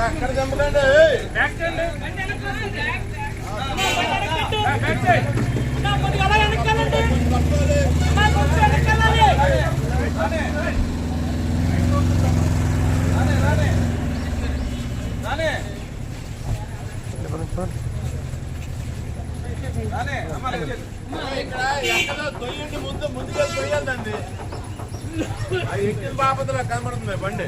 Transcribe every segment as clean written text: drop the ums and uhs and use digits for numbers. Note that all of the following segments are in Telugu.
అక్కడ చంపకండి ఇక్కడ ఎక్కడ తొయ్యండి ముందుగా తొయ్యాలండి అది ఎక్కిన బాపతలో కనబడుతుంది బండి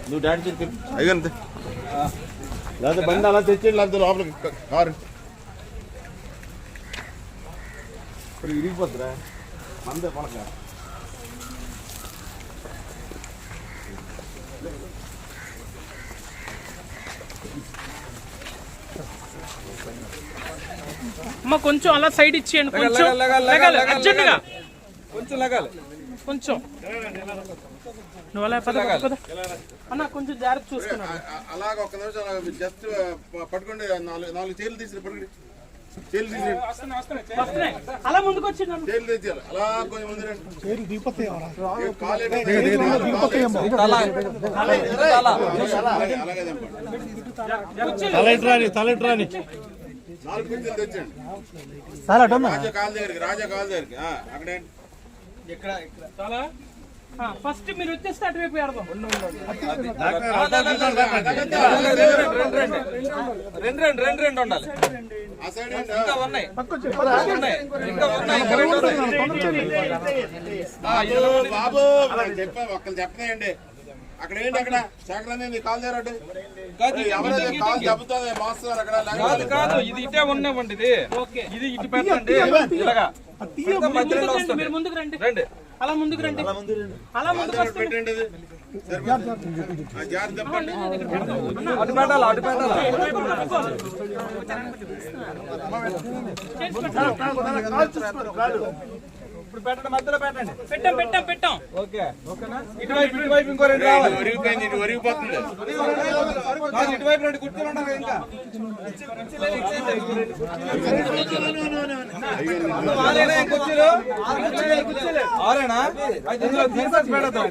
నువ్వు డాడీ చెప్పి అయ్యంతే లేదా బండి అలా తెచ్చేయండి లేకపోతే లోపలికి కారు ఇప్పుడు ఇరిగిపోద్దురా మందే పలక అమ్మ కొంచెం అలా సైడ్ ఇచ్చేయండి కొంచెం అర్జెంటుగా కొంచెం లగాలి కొంచెం నువ్వు అలా అన్న కొంచెం జాగ్రత్త చూసుకున్నాను అలాగ ఒక్క నిమిషం జస్ట్ పట్టుకోండి నాలుగు చీరలు తీసి పట్టుకోండి అలా ముందుకు వచ్చి అలా కొంచెం ముందు నాలుగు కుర్చీలు తెచ్చండి రాజా కాల్ దగ్గరికి అక్కడే ఫస్ట్ మీరు వచ్చేస్తే అటువైపు ఆడదాం రెండు ఉండాలి ఇంకా ఉన్నాయి బాబు చెప్పా ఒక్కరు చెప్పనాయండి అక్కడ ఏంటి అక్కడ శేఖరాన్ని కాల్ చేరాడు ఎవరైతే కాల్ దెబ్బతుంది మాస్తున్నారు అక్కడ కాదు ఇది ఇటే ఉన్నామండి ఇది ఇటు పెట్టండి ఇలాగా మీరు ముందుకు రండి రండి అలా ముందుకు రండి అలా ముందుకు పెట్టండి అటు పెట్టాలి అటు పెట్టాలి ఇప్పుడు పెట్టండి మధ్యలో పెట్టండి పెట్టాం ఓకే ఇటువైపు ఇంకో రెండు రావాలి ఒరిగిపోతుంది ఇటువైపు రెండు కుర్చీలు ఉండాలి ఇంకా కుర్చీలు ఆరేనా అయితే ఇందులో తీసేసి పెడతాం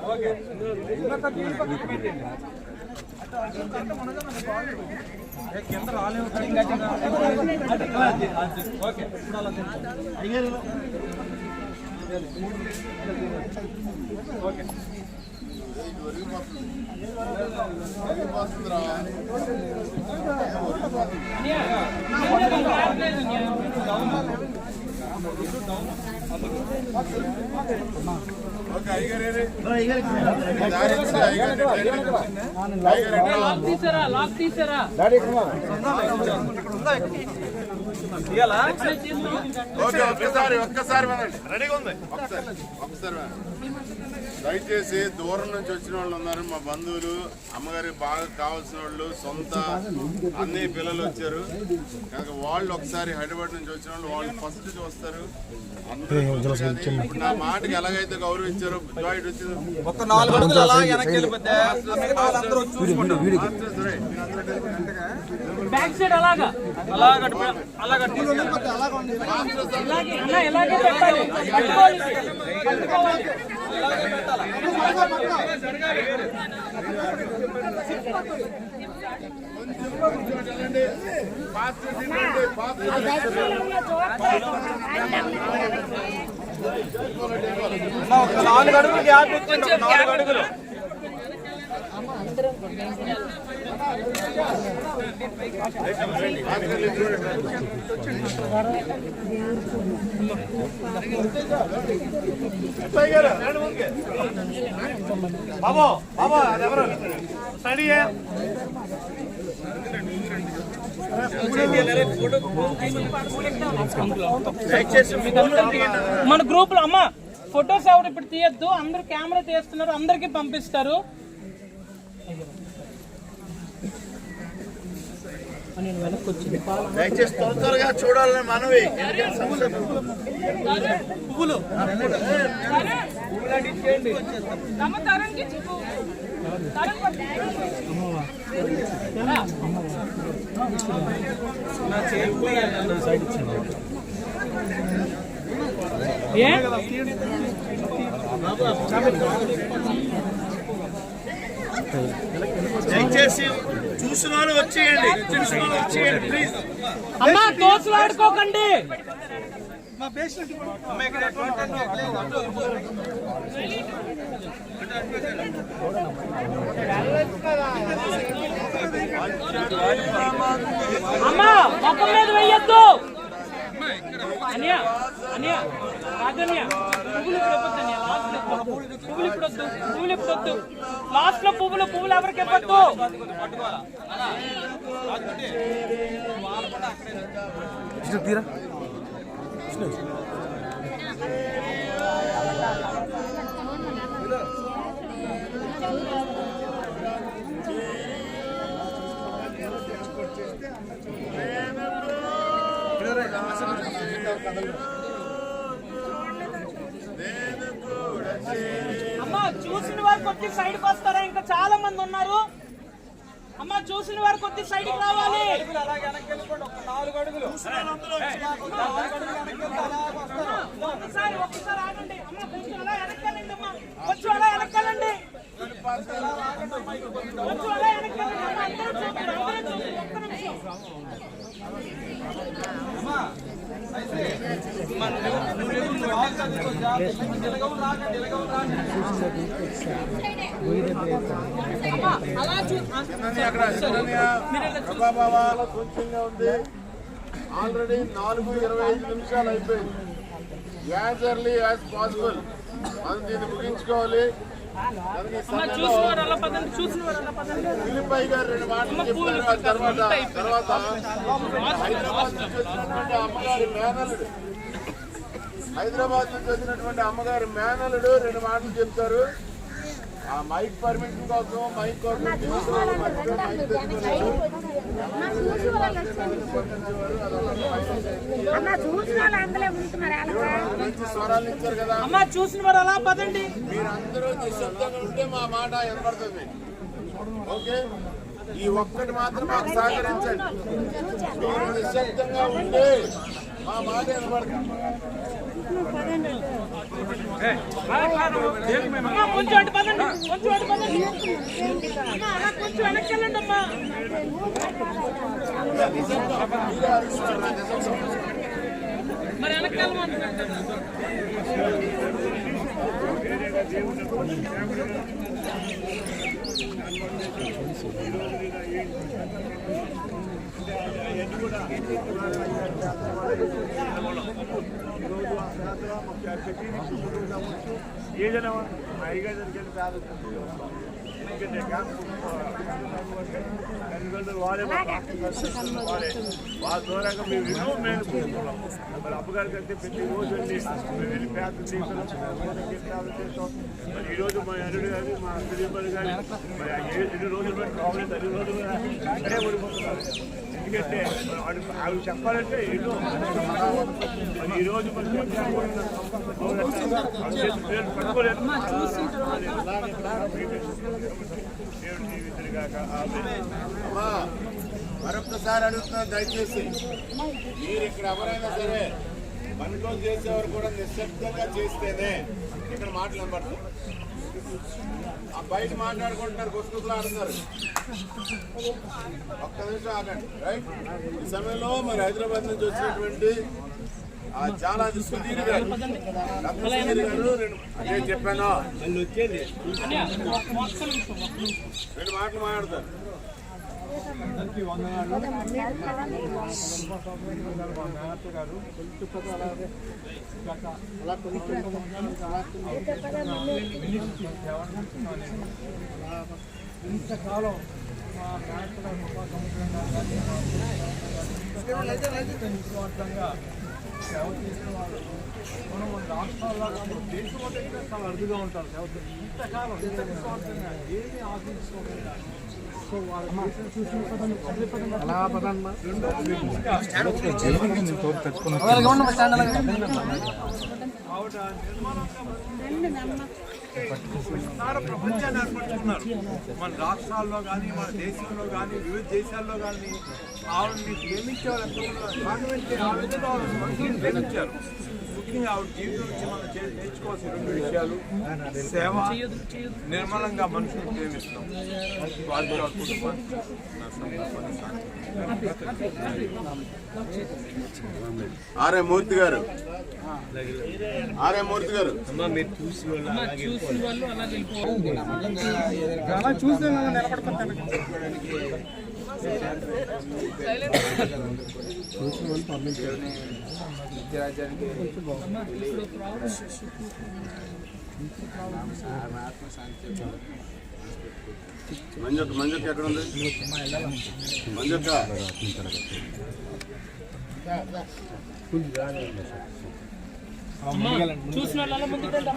ఓకే కింద రాలేవు ఓకే ఓకే లాక్ తీసారా ఒక్కసారి రెడీగా ఉంది ఒక్కసారి దయచేసి దూరం నుంచి వచ్చిన వాళ్ళు ఉన్నారు మా బంధువులు అమ్మగారికి బాగా కావాల్సిన వాళ్ళు సొంత అన్ని పిల్లలు వచ్చారు కనుక వాళ్ళు ఒకసారి హైదరాబాద్ నుంచి వచ్చిన వాళ్ళు ఫస్ట్ చూస్తారు ఇప్పుడు నా మాటకి ఎలాగైతే గౌరవించారో జాయిట్ వచ్చారు ఒక 4 అడుగులు అలా వెనక్కి వెళ్ళిపోతే బ్యాక్ సైడ్ అలాగా ఒక 4 అడుగులు గ్యాప్ ఇచ్చింది. 4 అడుగులు బాబు బాబు అదెవరు స్టడీ మన గ్రూప్ లో అమ్మ ఫొటోస్ ఎవరు ఇప్పుడు తీయద్దు, అందరు కెమెరా తీస్తున్నారు, అందరికి పంపిస్తారు. దయచేసి తొందరగా చూడాలని మనవి. పువ్వులు దయచేసి చూసిన వాళ్ళు వచ్చేయండి, ప్లీజ్. అమ్మా తోసులాడుకోకండి. అమ్మా మొక్కం మీద వెయ్యొద్దు. అనియా అనియా రాజన్యా పువ్వులు ఇప్పుడు వద్దన్యా, పువ్వులు ఇప్పుడు వద్దు, పువ్వులు ఇప్పుడు వద్దు. లాస్ట్ లో పువ్వులు పువ్వులు ఎవరికి ఇవ్వద్దు. అమ్మా చూసిన వారు కొద్ది సైడ్కి వస్తారా? ఇంకా చాలా మంది ఉన్నారు. అమ్మా చూసిన వారు కొద్ది సైడ్కి రావాలి. ఒక్కసారి ఆగండి. అమ్మ కొంచెం అలా వెనక్కాలండి. అమ్మా కొంచెం అలా వెనక్కాలండి. కొంచెం అలా వెనక్కాలండి. అమ్మ అందరూ చూస్తారు, అందరూ చూస్తారు. ఒక్క నిమిషం. కొంచెంగా ఉంది. ఆల్రెడీ 4:25 నిమిషాలు అయిపోయింది. యాజ్ ఎర్లీ యాజ్ పాసిబుల్ మనం దీన్ని ముగించుకోవాలి. ఫిలిపై గారు 2 మాటలు చెప్పారు. తర్వాత హైదరాబాద్ నుంచి వచ్చినటువంటి అమ్మగారి మేనల్లుడు, హైదరాబాద్ నుంచి వచ్చినటువంటి అమ్మగారి మేనల్లుడు 2 మాటలు చెప్తారు. ఆ మైక్ పర్మిషన్ కోసం మైక్ కోసం మంచి స్వరాలు ఇచ్చారు కదా. అమ్మా చూసిన వారు అలా పదండి. మీరందరూ నిశ్శబ్దంగా ఉంటే మా మాట వినపడుతుంది. ఓకే, ఈ ఒక్కటి మాత్రం మాకు సహకరించండి. మీరు నిశ్శబ్దంగా ఉంటే మా మాట వినపడుతుంది. కొంచెం అటు పదండి, కొంచెం అటు పదండి. అలా కొంచెం వెనక్కి వెళ్ళండి అమ్మా. మరి వెనక్కి వెళ్ళమంటున్నాను. ఏదైనా హాయిగా జరిగేది కాదు. వాళ్ళ దూరంగా మేము వినో మేము కూర్చున్నాం. మరి అప్పగారికి అయితే ప్రతిరోజు వెళ్ళి మేము వెళ్ళి పేదలు చేస్తాం. మరి ఈరోజు మా అల్లుడు కానీ మా శ్రీపతి కానీ మరి ఎన్ని రోజులు బట్టి కావాలి, అన్ని రోజులు అక్కడే ఓడిపోతున్నారు. ఎందుకంటే అవి చెప్పాలంటే ఎన్నో మరి ఈరోజు మరి పట్టుకోలేదు. మరొకసారి అడుగుతున్నా, దయచేసి మీరు ఇక్కడ ఎవరైనా సరే పనిలో చేసేవారు కూడా నిశ్శబ్దంగా చేస్తేనే ఇక్కడ మాటలు వినబడతాయి. ఆ బయట మాట్లాడుకుంటున్నారు, గుసగుసలు ఆడుతున్నారు. ఒక్క నిమిషం ఆగండి. రైట్, ఈ సమయంలో మరి హైదరాబాద్ నుంచి వచ్చినటువంటి చాలా సుధీర్ గారు, సుధీర్ గారు అదే చెప్పాను, రెండు మాటలు మాట్లాడతారు. అందరికీ వందనాలు. మా మేనత్త గారు అలాగే గత 20 ఇంతకాలం మా మేనత్త గారు నిస్వార్థంగా సేవ చేసిన వాళ్ళు మనం రాష్ట్రాల్లో దేశంలో చాలా అరుదుగా ఉంటారు. సేవ ఇంతకాలం నిస్వార్థంగా ఏమీ ఆశించుకోకుండా ప్రపంచాన్ని ఏర్పడుతున్నారు. మన రాష్ట్రాల్లో కానీ మన దేశంలో కానీ వివిధ దేశాల్లో కానీ ఆవిడని ప్రేమించేవారు ఎంతో ఆ విధంగా మనుషులను ప్రేమించారు. ముఖ్యంగా ఆవిడ జీవితం నుంచి మనం నేర్చుకోవాల్సిన 2 విషయాలు: సేవ, నిర్మలంగా మనుషులను ప్రేమిస్తాం. వారి కుటుంబాన్ని ఆర్ఏ మూర్తి గారు చూస్తే నిలబడుకుంటాను. మంజక్క ఎక్కడ ఉంది? మంజక్క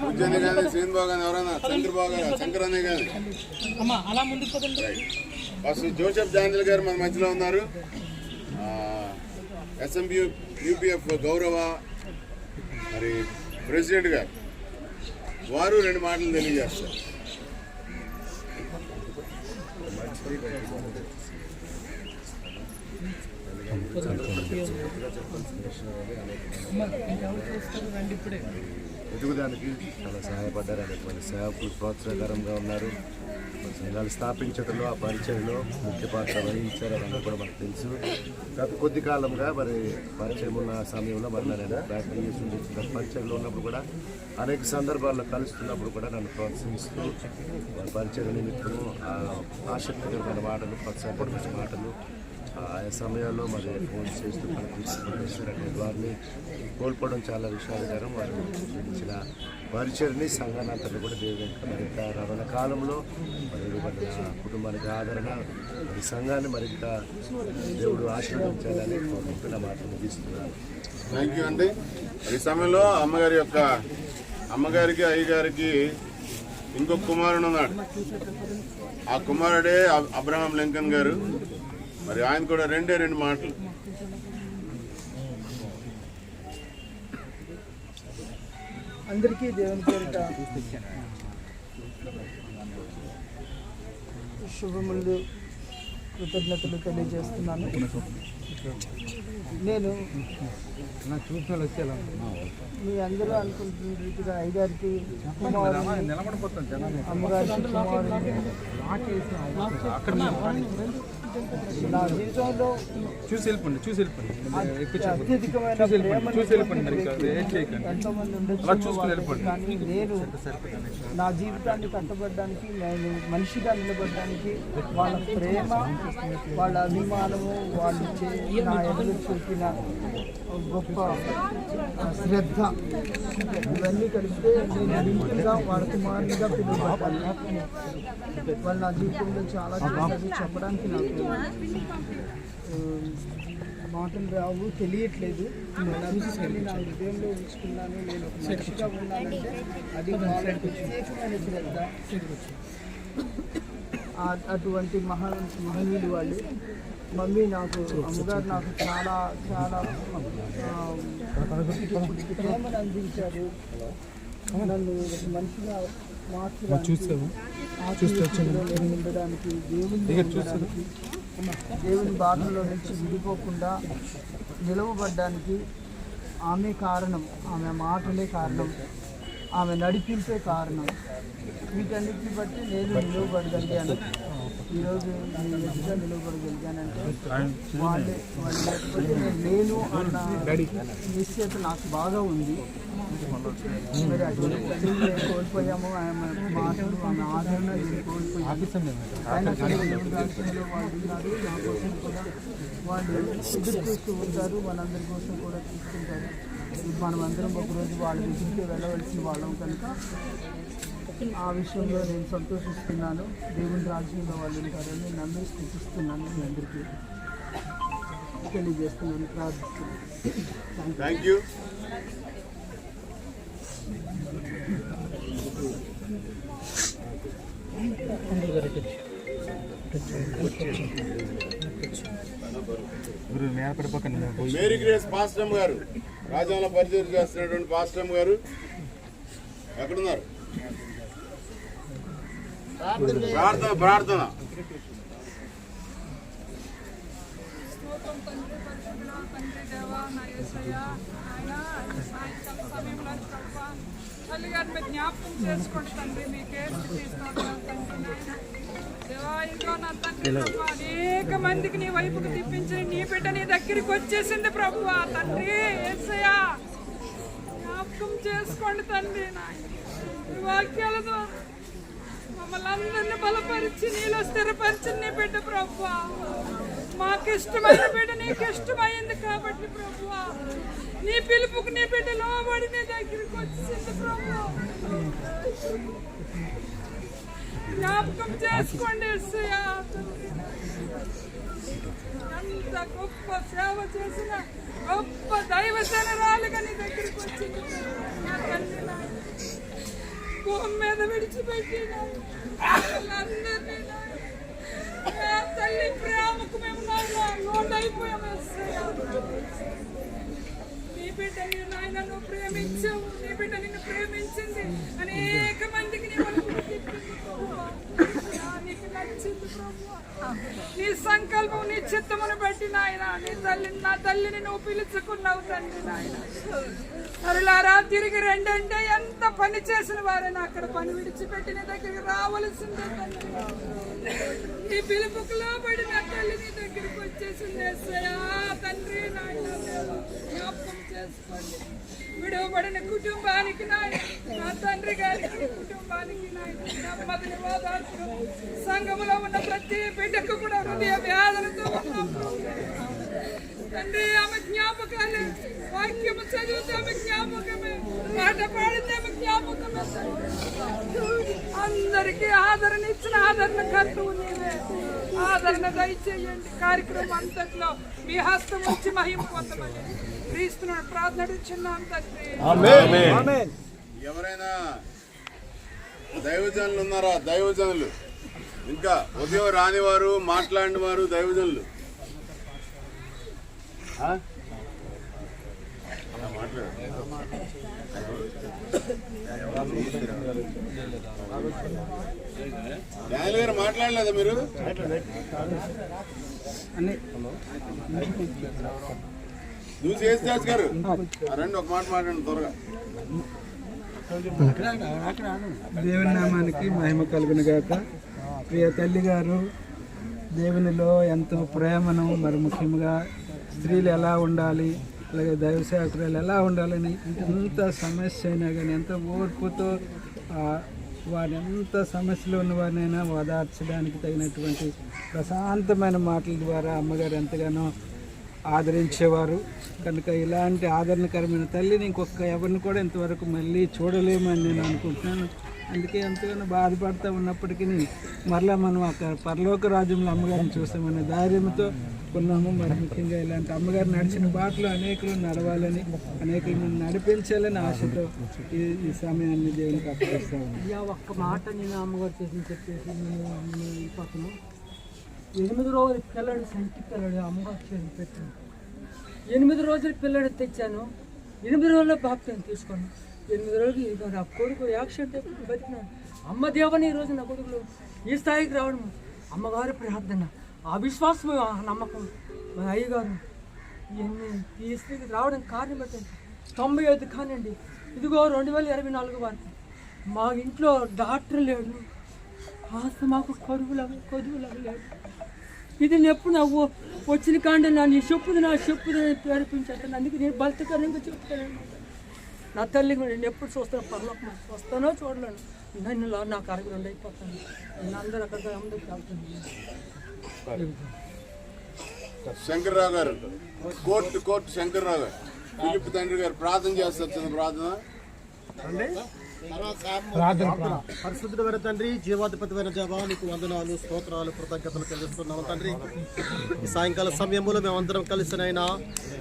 ఉజ్జయిని కానీ శ్రీనిబాబు కానీ ఎవరైనా చంద్రబాబు గారు శంకరన్నయ్య కానీ ఫస్ట్ జోసెఫ్ జాండిల్ గారు మన మధ్యలో ఉన్నారు. ఎస్ఎంబి యూపీఎఫ్ గౌరవ మరి ప్రెసిడెంట్ గారు, వారు 2 మాటలు తెలియజేస్తారు. ఎదుగుదానికి చాలా సహాయపడ్డారు. అనేటువంటి సేవకులు ప్రోత్సాహకరంగా ఉన్నారు. సంఘాలు స్థాపించడంలో, ఆ పరిచయంలో ముఖ్య పాత్ర వహించారు. అవన్నీ కూడా మనకు తెలుసు. గత కొద్ది కాలంగా మరి పరిచయం ఉన్న సమయంలో మరి నేను ప్రయత్నం చేసి పరిచయంలో ఉన్నప్పుడు కూడా అనేక సందర్భాల్లో కలుస్తున్నప్పుడు కూడా నన్ను ప్రోత్సహిస్తూ పరిచయం నిమిత్తము ఆసక్తికరమైన మాటలు, ప్రోత్సాహపడిన మాటలు ఆయా సమయాల్లో మరి ఫోన్ చేస్తూ పనిచేస్తున్న వారిని కోల్పోవడం చాలా విషాదకరం. వారు ఇచ్చిన పరిచయని సంఘానంతటి కూడా దేవుడు మరింత రానున్న కాలంలో మరి కుటుంబానికి ఆదరణ, మరి సంఘాన్ని మరింత దేవుడు ఆశీర్వదించాలని కోరుకుంటున్న మాటలు ముగిస్తున్నాను. థ్యాంక్ యూ అండి. ఈ సమయంలో అమ్మగారికి అయ్యగారికి ఇంకొక కుమారుడు ఉన్నాడు. ఆ కుమారుడే అబ్రహాం లింకన్ గారు. మరి ఆయన కూడా 2 మాటలు. అందరికీ దేవుని పేరిట శుభములు, కృతజ్ఞతలు తెలియజేస్తున్నాను. నేను మీ అందరూ అనుకుంటున్న రీతిగా అయ్యగారికి అమ్మగారికి నా జీవితంలో అత్యధికమైన ఎంతోమంది ఉండొచ్చు, కానీ నేను నా జీవితాన్ని కట్టబడడానికి, నేను మనిషిగా నిలబడడానికి వాళ్ళ ప్రేమ, వాళ్ళ అభిమానము, వాళ్ళు నా ఎదురు చూపిన గొప్ప శ్రద్ధ, ఇవన్నీ కలిపితే నేను నిజంగా వాళ్ళ కుమారునిగా పిలువబడ్డాను. వాళ్ళు నా జీవితంలో చాలా చేసి చెప్పడానికి నాకు మాటలు రావు, తెలియట్లేదు. చూసుకొని నా హృదయంలో ఉంచుకున్నాను. నేను మనిషిగా ఉన్నానంటే అది వాళ్ళ ప్రత్యేకమైన శ్రద్ధ. అటువంటి మహనీయులు వాళ్ళు. మమ్మీ నాకు, అమ్మగారు నాకు చాలా చాలా ప్రేమను అందించారు. నన్ను మనిషిగా ఉండడానికి, దేవుని బాధల్లో నుంచి విడిపోకుండా నిలవబడ్డానికి ఆమె కారణం, ఆమె మాటలే కారణం, ఆమె నడిపింపే కారణం. వీటన్నిటిని బట్టి నేను నిలువబడగలిగాను. ఈరోజు నేను ఎదుట నిలువబడగలిగానంటే వాళ్ళు లేకపోతే నేను లేను అన్న నిశ్చయత నాకు బాగా ఉంది. మరి అటువంటి తల్లిని కోల్పోయాము, ఆమె మాటలు, ఆమె ఆదరణ నేను కోల్పోయాము. ఆయన రాష్ట్రంలో వాళ్ళు ఉన్నారు, నా కోసం కూడా వాళ్ళు ఎదురు చూస్తూ ఉంటారు, మనందరి కోసం కూడా చూస్తుంటారు. మనమందరం ఒకరోజు వాళ్ళ దగ్గరికి వెళ్ళవలసిన వాళ్ళం కనుక ఆ విషయంలో నేను సంతోషిస్తున్నాను. దేవుని రాజ్యంలో వాళ్ళు ఉంటారని నమ్మి స్థితిస్తున్నాను. మీ అందరికీ తెలియజేస్తున్నాను, ప్రార్థిస్తున్నాను. Thank you. మేరీ గ్రేస్ పాస్టమ్ గారు, రాజ్యంలో పరిచయం చేస్తున్నటువంటి పాస్టమ్ గారు ఎక్కడున్నారు? ప్రార్థన ప్రార్థన. స్తోత్రం తండ్రి, పరిశుద్ధుడా, తండ్రి దేవా, నా యేసయ్యా, నాయనా, ఈ సాయంకాల సమయంలో ప్రభా తల్లి గారిని జ్ఞాపకం చేసుకోండి తండ్రి. మీకే స్తుతి స్తోత్రాలు తండ్రి. నాయనా దేవా, ఇదిగో నా తండ్రి ప్రభా, అనేక మందికి నీ వైపుకు తిప్పించి నీ బిడ్డ నీ దగ్గరికి వచ్చేసింది ప్రభువా. తండ్రి యేసయ్యా, జ్ఞాపకం చేసుకోండి తండ్రి. నాయన ఈ వాక్యాల ద్వారా మమ్మల్ని అందరినీ బలపరిచి నీలో స్థిరపరిచి నీ బిడ్డ ప్రభువా. మాకు ఇష్టమైన బిడ్డ నీకు ఇష్టమైంది కాబట్టి ప్రభువా, నీ పిలుపుకు నీ బిడ్డ లోబడి నీ దగ్గరికి వచ్చింది ప్రభువా. జ్ఞాపకం చేసుకోండి యేసయ్యా. ఎంత గొప్ప సేవ చేసిన గొప్ప దైవజనరాలుగా నీ దగ్గరికి వచ్చింది నా తండ్రి. భూమి మీద విడిచిపెట్టి అందరినీ తల్లి ప్రేమకు మేము లోనైపోయాము. నీ బిడ్డ నీ నాయన నువ్వు ప్రేమించావు, నీ బిడ్డ నిన్ను ప్రేమించింది, అనేక మందికి నీ వైపు తిప్పింది ప్రభువా. నీకు నచ్చింది ప్రభువా. నీ సంకల్పం నీ చిత్తమును బట్టి నాయన నా తల్లిని నువ్వు పిలుచుకున్నావు తండ్రి. నాయన అరులారా తిరిగి రెండంటే ఎంత పని చేసిన వారైనా అక్కడ పని విడిచిపెట్టి నీ దగ్గరికి రావలసిందే తండ్రి. నీ పిలుపుకు లోబడి నా తల్లి నీ దగ్గరికి వచ్చేసింది యేసయ్యా. తండ్రి నాయన జ్ఞాపకం చేసుకోండి. విడువబడిన కుటుంబానికి నాయన, నా తండ్రి గారికి కుటుంబానికి నాయన నెమ్మదిని ఓదార్చు. సంఘములో ఉన్న ప్రతి బిడ్డకు కూడా హృదయ వ్యాధులతో ఉన్నప్పుడు తండ్రి ఆమె జ్ఞాపకాలే, వాక్యము చదివితే ఆమె జ్ఞాపకమే, పాట పాడితే ఆమె జ్ఞాపకమే. అందరికీ ఆదరణ ఇచ్చిన ఆదరణ కర్తవు నీవే. ఆదరణ దయచేయండి. కార్యక్రమం అంతట్లో మీ హస్తం వచ్చి మహిమ పొందమని క్రీస్తును ప్రార్థించున్నాం తండ్రి. ఎవరైనా దైవజనులు ఉన్నారా? దైవజనులు ఇంకా ఉదయం రానివారు, మాట్లాడిన వారు దైవజనులు డానియల్ గారు మాట్లాడలేదా మీరు? నువ్వు చేసి గారు రండి, ఒక మాట మాట్లాడండి త్వరగా. దేవుని నామానికి మహిమ కలుగును గాక. ప్రియ తల్లి గారు దేవునిలో ఎంతో ప్రేమను, మరి ముఖ్యంగా స్త్రీలు ఎలా ఉండాలి, అలాగే దైవ సేవకురాలు ఎలా ఉండాలని ఎంత సమస్య అయినా కానీ ఎంత ఓర్పుతో వారి ఎంత సమస్యలో ఉన్న వారినైనా ఓదార్చడానికి తగినటువంటి ప్రశాంతమైన మాటల ద్వారా అమ్మగారు ఎంతగానో ఆదరించేవారు. కనుక ఇలాంటి ఆదరణకరమైన తల్లిని ఎవరిని కూడా ఇంతవరకు మళ్ళీ చూడలేమని నేను అనుకుంటున్నాను. అందుకే ఎంతగానో బాధపడుతూ ఉన్నప్పటికీ మరలా మనం అక్కడ పరలోక రాజ్యంలో అమ్మగారిని చూస్తామనే ధైర్యంతో ఉన్నాము. మరి ముఖ్యంగా ఇలాంటి అమ్మగారు నడిచిన బాటలో అనేకులు నడవాలని, అనేకులు నడిపించాలని ఆశతో ఈ సమయాన్ని దేవునికి అప్పగిస్తాము. ఒక్క మాట నేను అమ్మగారు చేసి చెప్పేసి నేను పక్కన 8 రోజులు పిల్లడు సంటి పిల్లడు అమ్మగారు చేసి పెట్టాను. 8 రోజులు పిల్లడు తెచ్చాను. 8 రోజుల్లో బాప్తిజం తీసుకున్నాను. 8 రోజులు నా కొడుకు యాక్సిడెంట్ బతికినాడు. అమ్మ దేవని ఈరోజు నా కొడుకులు ఈ స్థాయికి రావడం అమ్మగారి ప్రార్థన, ఆ విశ్వాసం, ఆ నమ్మకం. మా అయ్యగారు ఇవన్నీ ఈ స్థితికి రావడానికి కారణం పెట్టండి. 95 కానండి. ఇదిగో 2024 వరకు మా ఇంట్లో డాక్టర్ లేడు, మాకు కొదువులు లేదు. ఇది ఎప్పుడు నవ్వు వచ్చిన కాండి నన్ను చెప్పుది పేర్పించాను. అందుకే నేను బలతకరంగా చెప్తానండి. నా తల్లి నేను ఎప్పుడు చూస్తాను, పర్లోకం వస్తానో చూడలేను. నన్ను నాకు 62 అయిపోతాను. నేను అందరూ అక్కడ అందరికి వెళ్తాను. శంకర్రావు గారు, కోర్టు శంకర్రావు గారు, ఫిలిప్ తండ్రి గారు ప్రార్థన చేస్తారు. చిన్న ప్రార్థన. పరిశుద్ధుడైన తండ్రి, జీవాధిపతిమైన దేవా, నీకు వందనాలు, స్తోత్రాలు, కృతజ్ఞతలు చెల్లిస్తున్నాము తండ్రి. ఈ సాయంకాల సమయంలో మేమందరం కలిసినైనా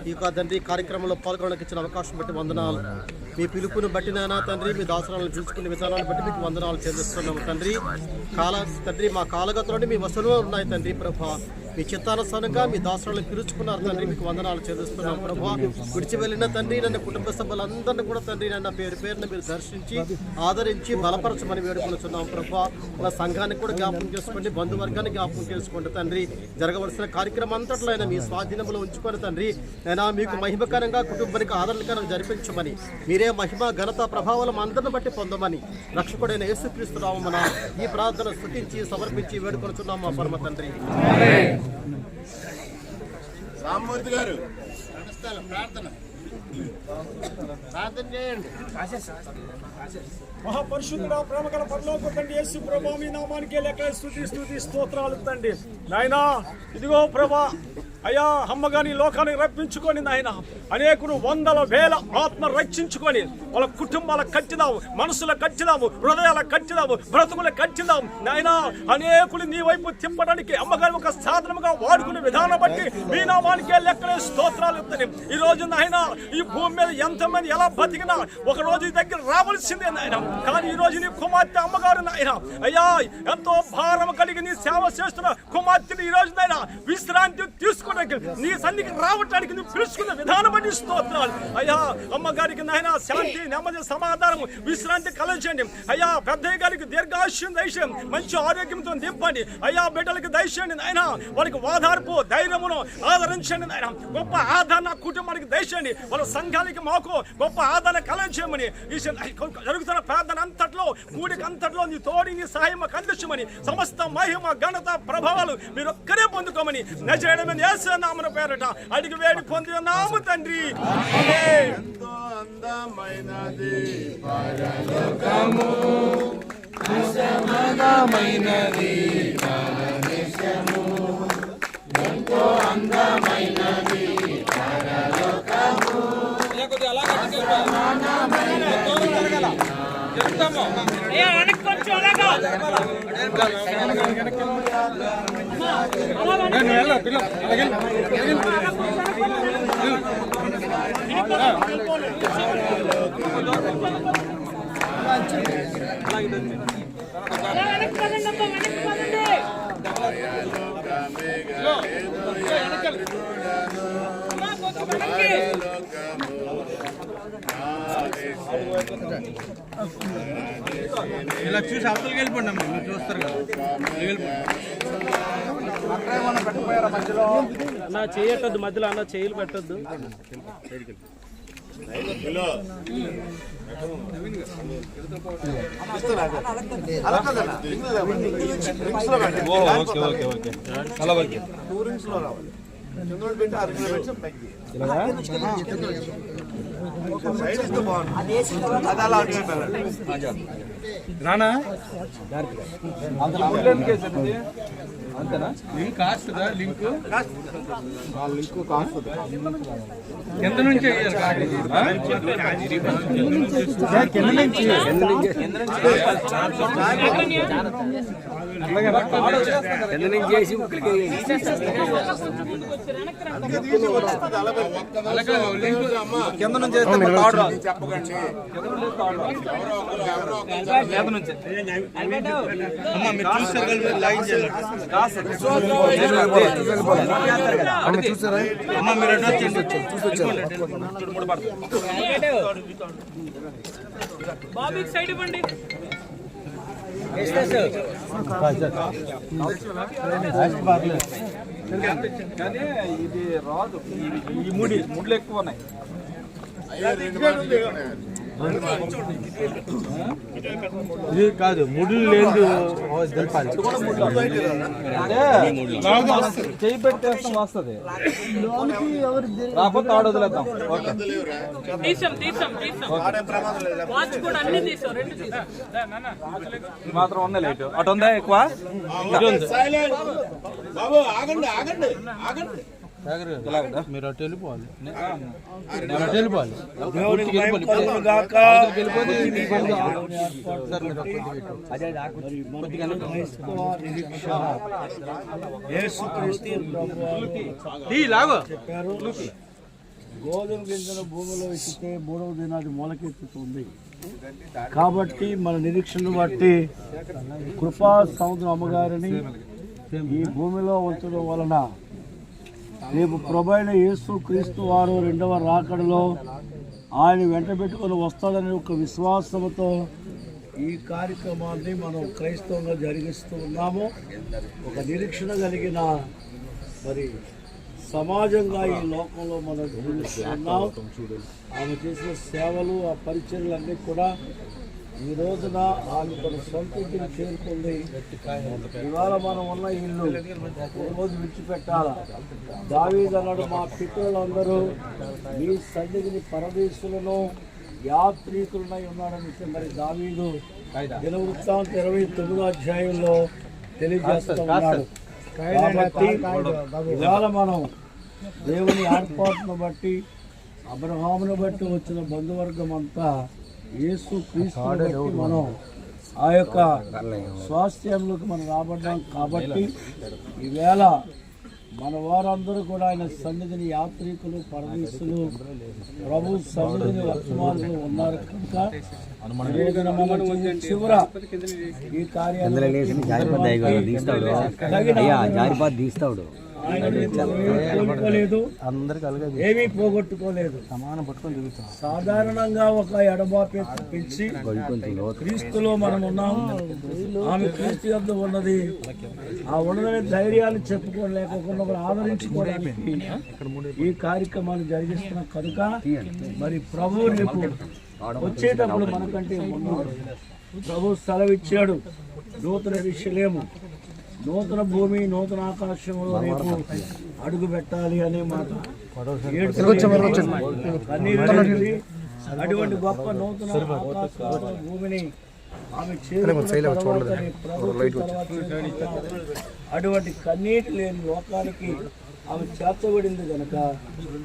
ఈ యొక్క తండ్రి కార్యక్రమంలో పాల్గొనడానికి ఇచ్చిన అవకాశం బట్టి వందనాలు. మీ పిలుపుని బట్టినైనా తండ్రి, మీ దాసరాలను చూసుకునే విధానాన్ని బట్టి మీకు వందనాలు చెల్లిస్తున్నాము తండ్రి. తండ్రి మా కాలగతులని మీ వసూలు ఉన్నాయి తండ్రి. ప్రభా, మీ చిత్తానుసారంగా మీ దాసరాలను పిలుచుకున్నారు తండ్రి, మీకు వందనాలు చెల్లిస్తున్నాం ప్రభా. విడిచి వెళ్ళిన తండ్రి నన్ను కుటుంబ సభ్యులందరినీ కూడా తండ్రి నన్ను పేరున మీరు దర్శించి ఆదరించి బలపరచమని వేడుకొనుచున్నాం ప్రభా. మన సంఘానికి కూడా జ్ఞాపకం చేసుకోండి, బంధువర్గాన్ని జ్ఞాపకం చేసుకోండి తండ్రి. జరగవలసిన కార్యక్రమం అంతట్లో అయినా మీ స్వాధీనంలో ఉంచుకొని తండ్రి అయినా మీకు మహిమకరంగా కుటుంబానికి ఆదరణకరంగా జరిపించమని, మీరే మహిమ ఘనత ప్రభావాలను అందరిని బట్టి పొందమని రక్షకుడైన యేసుక్రీస్తు నామమున ఈ ప్రార్థన స్తుతించి సమర్పించి వేడుకొనుచున్నాం మా పరమ తండ్రి. రామ్మూర్తి గారు ప్రార్థన చేయండి. మహాపరిశుద్ధుడా, ప్రేమగల పరలోక తండ్రి యేసు ప్రభా, మీ నామానికి లెక్క స్తుతి స్తోత్రాలు తండ్రి. నాయనా ఇదిగో ప్రభా, అయ్యా అమ్మగాని లోకానికి రప్పించుకొని నాయన అనేకులు వందల వేల ఆత్మ రక్షించుకొని వాళ్ళ కుటుంబాల కట్టిదాము, మనసుల కట్టిదాము, హృదయాల కట్టిదాము, బ్రతుకుల కట్టిదాము నాయన. అనేకులు నీ వైపు తిప్పడానికి అమ్మగారి ఒక సాధనముగా వాడుకునే విధానం బట్టి మీ నామానికే లెక్కలే స్తోత్రాలు ఇస్తాను. ఈ రోజు నాయన ఈ భూమి మీద ఎంతమంది ఎలా బతికినా ఒక రోజు దగ్గర రావాల్సిందే నాయన. కానీ ఈ రోజు నీ కుమార్తె అమ్మగారు నాయన అయ్యా ఎంతో భారం కలిగి నీ సేవ చేస్తున్న కుమార్తెని ఈ రోజు నాయన విశ్రాంతి తీసుకుని నీ సన్నిధికి రావటానికి నువ్వు పిలుచుకున్న విధానం బట్టి స్తోత్రాలు అయ్యా. అమ్మగారికి నాయన శాంతి, నెమ్మది, సమాధానం, విశ్రాంతి కలగచేయండి అయ్యా. పెద్దయ్య గారికి దీర్ఘాయుష్యం దయచేయండి, మంచి ఆరోగ్యంతో నింపండి అయ్యా. బిడ్డలకి దయచేయండి నాయన, వారికి ఓదార్పు ధైర్యమును ఆదరించండి నాయన. గొప్ప ఆదరణ కుటుంబానికి దయచేయండి, వాళ్ళ సంఘానికి మాకు గొప్ప ఆదరణ కలగచేయమని ఈ జరుగుతున్న ప్రార్థన అంతట్లో కూడికి అంతట్లో నీ తోడి నీ సహాయం అందించమని సమస్త మహిమ ఘనత ప్రభావాలు మీరు ఒక్కరే పొందుకోమని నజరేయుడైన యేసు నామమున పేరట అడిగి వేడి పొంది ఉన్నాము తండ్రి. ఎంతో అందమైనది పరలోకము, అసమానమైనది పరదేశము. ఎంతో అందమైనది పరలోకము, ఇలా చూసి అవతలకి వెళ్ళిపోండి అమ్మా, మీరు చూస్తారు కదా. అన్న చేయట్టద్దు, మధ్యలో అన్న చేయలు పెట్టద్దు. అలా వరకే రానా అంతేనా? లింక్ కాస్తుందా? లింక్ కాస్తుంది. కింద నుంచి చేసి కింద నుంచి చెప్పకండి. అమ్మా మీరు చూస్తారు కదా, లైన్ చేయాలి. చూసారా అమ్మా, మీరు బాబీకి సైడ్ ఇవ్వండి. కానీ ఇది రాదు, ఈ ముడ్లు ఎక్కువ ఉన్నాయి. అయ్యారు 2 మాటలు చెప్పండి. ఇది కాదు ముడి లేదు తెలపాలి చేయి పెట్టేస్తాం వస్తుంది రాకపోతే ఆడ వదిలేద్దాం మాత్రం ఉన్నాయి లైట్ అటు ఉందా ఎక్కువ బాబు ఆగండి ఆగండి ఆగండి. మీరు అటు వెళ్ళిపోవాలి నేను అటు వెళ్ళిపోవాలి గోధుమ గింజల భూమిలో ఇచ్చితే 3వ దినాది మొలకెత్తుతుంది. కాబట్టి మన నిరీక్షను బట్టి కృపా సముద్రం అమ్మగారిని ఈ భూమిలో ఉంచడం వలన రేపు ప్రభువైన యేసు క్రీస్తు వారు 2వ రాకడలో ఆయన వెంట పెట్టుకొని వస్తాడనే ఒక విశ్వాసంతో ఈ కార్యక్రమాన్ని మనం క్రైస్తవంగా జరిగిస్తూ ఉన్నాము. ఒక నిరీక్షణ కలిగిన మరి సమాజంగా ఈ లోకంలో మనం జీవిస్తున్నాం. ఆమె చేసిన సేవలు ఆ పరిచర్యలన్నీ కూడా ఈ రోజున ఆమె తన సొంత ఇంటిని చేరుకుంది. ఇవాళ మనం ఉన్న ఇల్లు రోజు విడిచిపెట్టాలా. దావీదు అన్నాడు, మా పితరులందరూ మీ సన్నిధిని పరదేశులను యాత్రికులనై ఉన్నాడని. మరి దావీదు దినవృత్తాంతం 29వ అధ్యాయంలో తెలియజేస్తూ ఉన్నాడు. కాబట్టి ఇవాళ మనం దేవుని ఏర్పాటును బట్టి అబ్రహామును బట్టి వచ్చిన బంధువర్గం అంతా యేసు క్రీస్తును బట్టి మనం ఆ యొక్క స్వాస్థ్యంలోకి మనం రాబడ్డాం. కాబట్టి ఈవేళ మన వారందరూ కూడా ఆయన సన్నిధిని యాత్రికులు పరదేశులు ప్రభు సన్నిధిని వర్తమానులు ఉన్నారు కనుక చివర ఈ కార్యాలయం కోల్పోలేదు, ఏమీ పోగొట్టుకోలేదు. సాధారణంగా ఒక ఎడబాపే తప్పించి క్రీస్తులో మనం ఉన్నాం. ఆమె క్రీస్తు యొద్ద ఉన్నది. ఆ ఉన్నదని ధైర్యాన్ని చెప్పుకోలేకుండా ఆదరించుకోవడానికి ఈ కార్యక్రమాన్ని జరిగిస్తున్నాం కనుక మరి ప్రభు రేపు వచ్చేటప్పుడు మనకంటే ముందు ప్రభు సెలవిచ్చాడు. నూతన యెరూషలేము, నూతన భూమి, నూతన ఆకాశంలో రేపు అడుగు పెట్టాలి అనే మాట. అటువంటి గొప్ప నూతన భూమిని ఆమె అటువంటి కన్నీటి లేని లోకానికి ఆమె చేర్చబడింది కనుక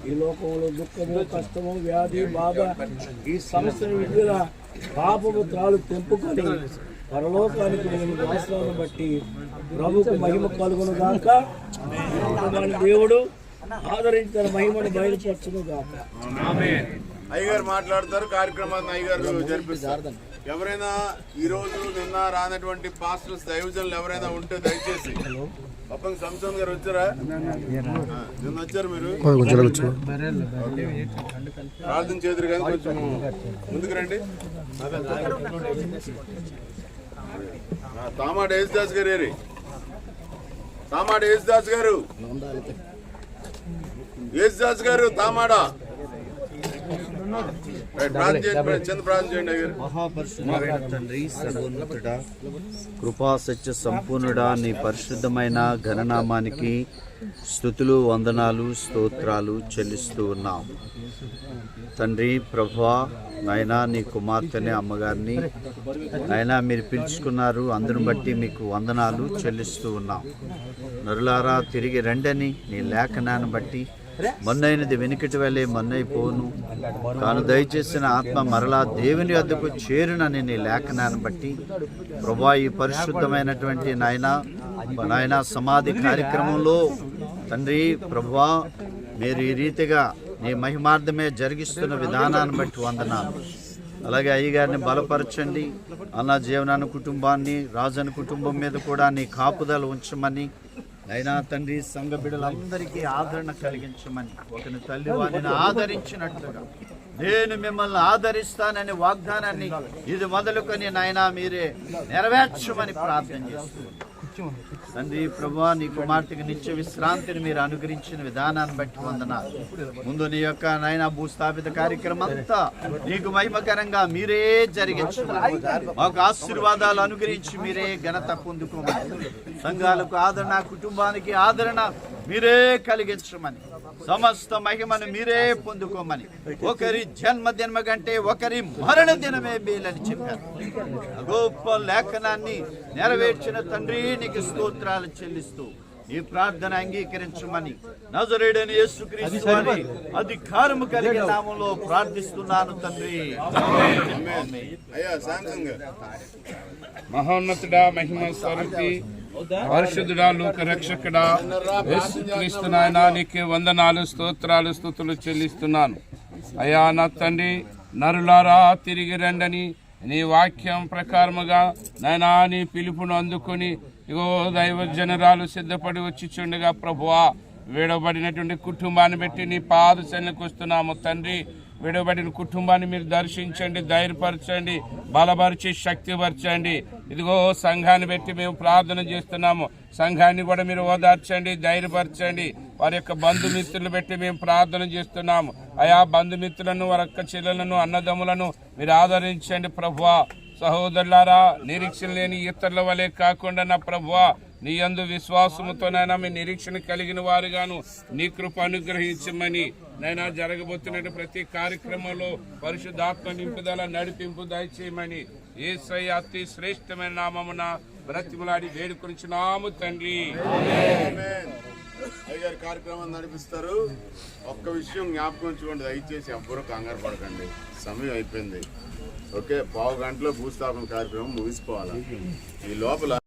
ఈ లోకంలో దుఃఖము, కష్టము, వ్యాధి, బాధ ఈ సమస్యను విడుదల పాపము త్రాలు తెంపుకొని పరలోకానికి నేను వాసనను బట్టి ప్రభుకు మహిమ కలుగును గాక. దేవుడు ఆదరించి తన మహిమను బయలుపరచును గాక. అయ్యగారు మాట్లాడతారు. కార్యక్రమాన్ని అయ్యగారు జరిపిస్తారు. ఎవరైనా ఈ రోజు నిన్న రానటువంటి పాస్టర్స్ దైవజనులు ఎవరైనా ఉంటే దయచేసి పప్పం సంసన్ గారు వచ్చారా? నిన్న వచ్చారు మీరు? ప్రార్థన చేతురు కానీ కొంచెం ముందుకు రండి. తామాడ యేసుదాస్ గారు ఏరి? తామాడ యేసుదాస్ గారు, యేసుదాస్ గారు తామాడ మహాపరిశుద్ధమైన తండ్రి, సర్వోన్నతుడా, కృపా సత్య సంపూర్ణుడా, నీ పరిశుద్ధమైన ఘననామానికి స్తుతులు, వందనాలు, స్తోత్రాలు చెల్లిస్తూ ఉన్నాం తండ్రి. ప్రభువా నాయనా, నీ కుమార్తెని అమ్మగారిని నాయనా మీరు పిలుచుకున్నారు. అందును బట్టి మీకు వందనాలు చెల్లిస్తూ ఉన్నాం. నరులారా తిరిగి రండని నీ లేఖనాన్ని బట్టి మొన్నైనది వెనుకటి వెళ్ళే మొన్నైపోను, తాను దయచేసిన ఆత్మ మరలా దేవుని వద్దకు చేరునని నీ లేఖనాన్ని బట్టి ప్రభువా ఈ పరిశుద్ధమైనటువంటి నాయన సమాధి కార్యక్రమంలో తండ్రి ప్రభువా మీరు ఈ రీతిగా నీ మహిమార్థమే జరిగిస్తున్న విధానాన్ని బట్టి వందనాలు. అలాగే అయ్యగారిని బలపరచండి. అన్న జీవనాన్ని కుటుంబాన్ని, రాజని కుటుంబం మీద కూడా నీ కాపుదల ఉంచమని అయినా తండ్రి సంఘ బిడ్డలందరికీ ఆదరణ కలిగించమని, ఒకని తల్లి వారిని ఆదరించినట్లుగా నేను మిమ్మల్ని ఆదరిస్తానని వాగ్దానాన్ని ఇది మొదలుకొని నాయనా మీరే నెరవేర్చమని ప్రార్థన చేస్తున్నాను. తండ్రి ప్రభువా, నీ కుమార్తెకి నిత్య విశ్రాంతిని మీరు అనుగ్రహించిన విధానాన్ని బట్టి వందనాలు. ముందు నీ యొక్క నాయన భూస్థాపిత కార్యక్రమం అంతా నీకు మహిమకరంగా మీరే జరిగించమని, మాకు ఆశీర్వాదాలు అనుగ్రహించి మీరే ఘనత పొందుకోమని, సంఘాలకు ఆదరణ, కుటుంబానికి ఆదరణ మీరే కలిగించమని, సమస్త మహిమను మీరే పొందుకోమని, ఒకరి జన్మదినం కంటే ఒకరి మరణ దినమే మేలని చెప్పారు. గొప్ప లేఖనాన్ని నెరవేర్చిన తండ్రి నీకు స్తోత్రాలు చెల్లిస్తూ ఈ ప్రార్థన అంగీకరించమని నజరేయుడైన యేసుక్రీస్తు వారి అధికారము కలిగిన నామములో ప్రార్థిస్తున్నాను తండ్రి. అయ్యా శాంసంగ్ మహోన్నతుడా, మహిమ స్వరూపి, పరిశుద్ధుడా, లోక రక్షకుడా యేసుక్రీస్తు నాయనా, నీకే వందనాలు, స్తోత్రాలు, స్తుతులు చెల్లిస్తున్నాను. అయ్యా నా తండ్రి, నరులారా తిరిగి రండని నీ వాక్యం ప్రకారముగా నాయనా నీ పిలుపును అందుకొని ఇగో దైవజనరాలు సిద్ధపడి వచ్చి చుండగా ప్రభువా, విడవబడినటువంటి కుటుంబాన్ని బట్టి నీ పాద సన్నిధికి వస్తున్నాము తండ్రి. విడవబడిన కుటుంబాన్ని మీరు దర్శించండి, ధైర్యపరచండి, బలపరిచి శక్తిపరచండి. ఇదిగో సంఘాన్ని బట్టి మేము ప్రార్థన చేస్తున్నాము. సంఘాన్ని కూడా మీరు ఓదార్చండి, ధైర్యపరచండి. వారి యొక్క బంధుమిత్రులు బట్టి మేము ప్రార్థన చేస్తున్నాము. ఆయా బంధుమిత్రులను, వారి యొక్క చెల్లెలను, అన్నదమ్ములను మీరు ఆదరించండి ప్రభువా. సహోదరులారా, నిరీక్షణ లేని ఇతరుల వలె కాకుండా నా ప్రభువా, నీ యందు విశ్వాసముతోనైనా మీ నిరీక్షణ కలిగిన వారుగాను నీ కృప అనుగ్రహించమని నైనా జరగబోతున్న ప్రతి కార్యక్రమంలో పరిశుద్ధాత్మ నింపుదల నడిపింపు దయచేయమని యేసయ్య అతి శ్రేష్టమైన నామమున బ్రతిమలాడి వేడుకొనిచున్నాము తండ్రి. అయ్యగారు కార్యక్రమం నడిపిస్తారు. ఒక్క విషయం జ్ఞాపకం ఉంచుకోండి, దయచేసి ఎవ్వరూ కంగారు పడకండి, సమయం అయిపోయింది. ఓకే, పావు గంటలో భూస్థాపన కార్యక్రమం ముగిసిపోవాలి. ఈ లోపల